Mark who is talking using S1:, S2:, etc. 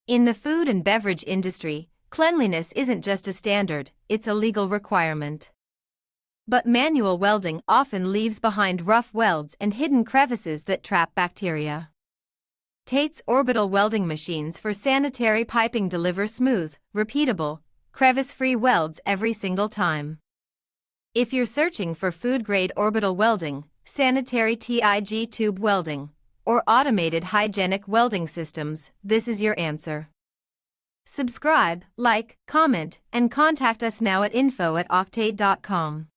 S1: In the food and beverage industry, cleanliness isn't just a standard, it's a legal requirement. But manual welding often leaves behind rough welds and hidden crevices that trap bacteria. TATE's orbital welding machines for sanitary piping deliver smooth, repeatable, crevice-free welds every single time. If you're searching for food-grade orbital welding, sanitary TIG tube welding, or automated hygienic welding systems, this is your answer. Subscribe, like, comment, and contact us now at info@octate.com.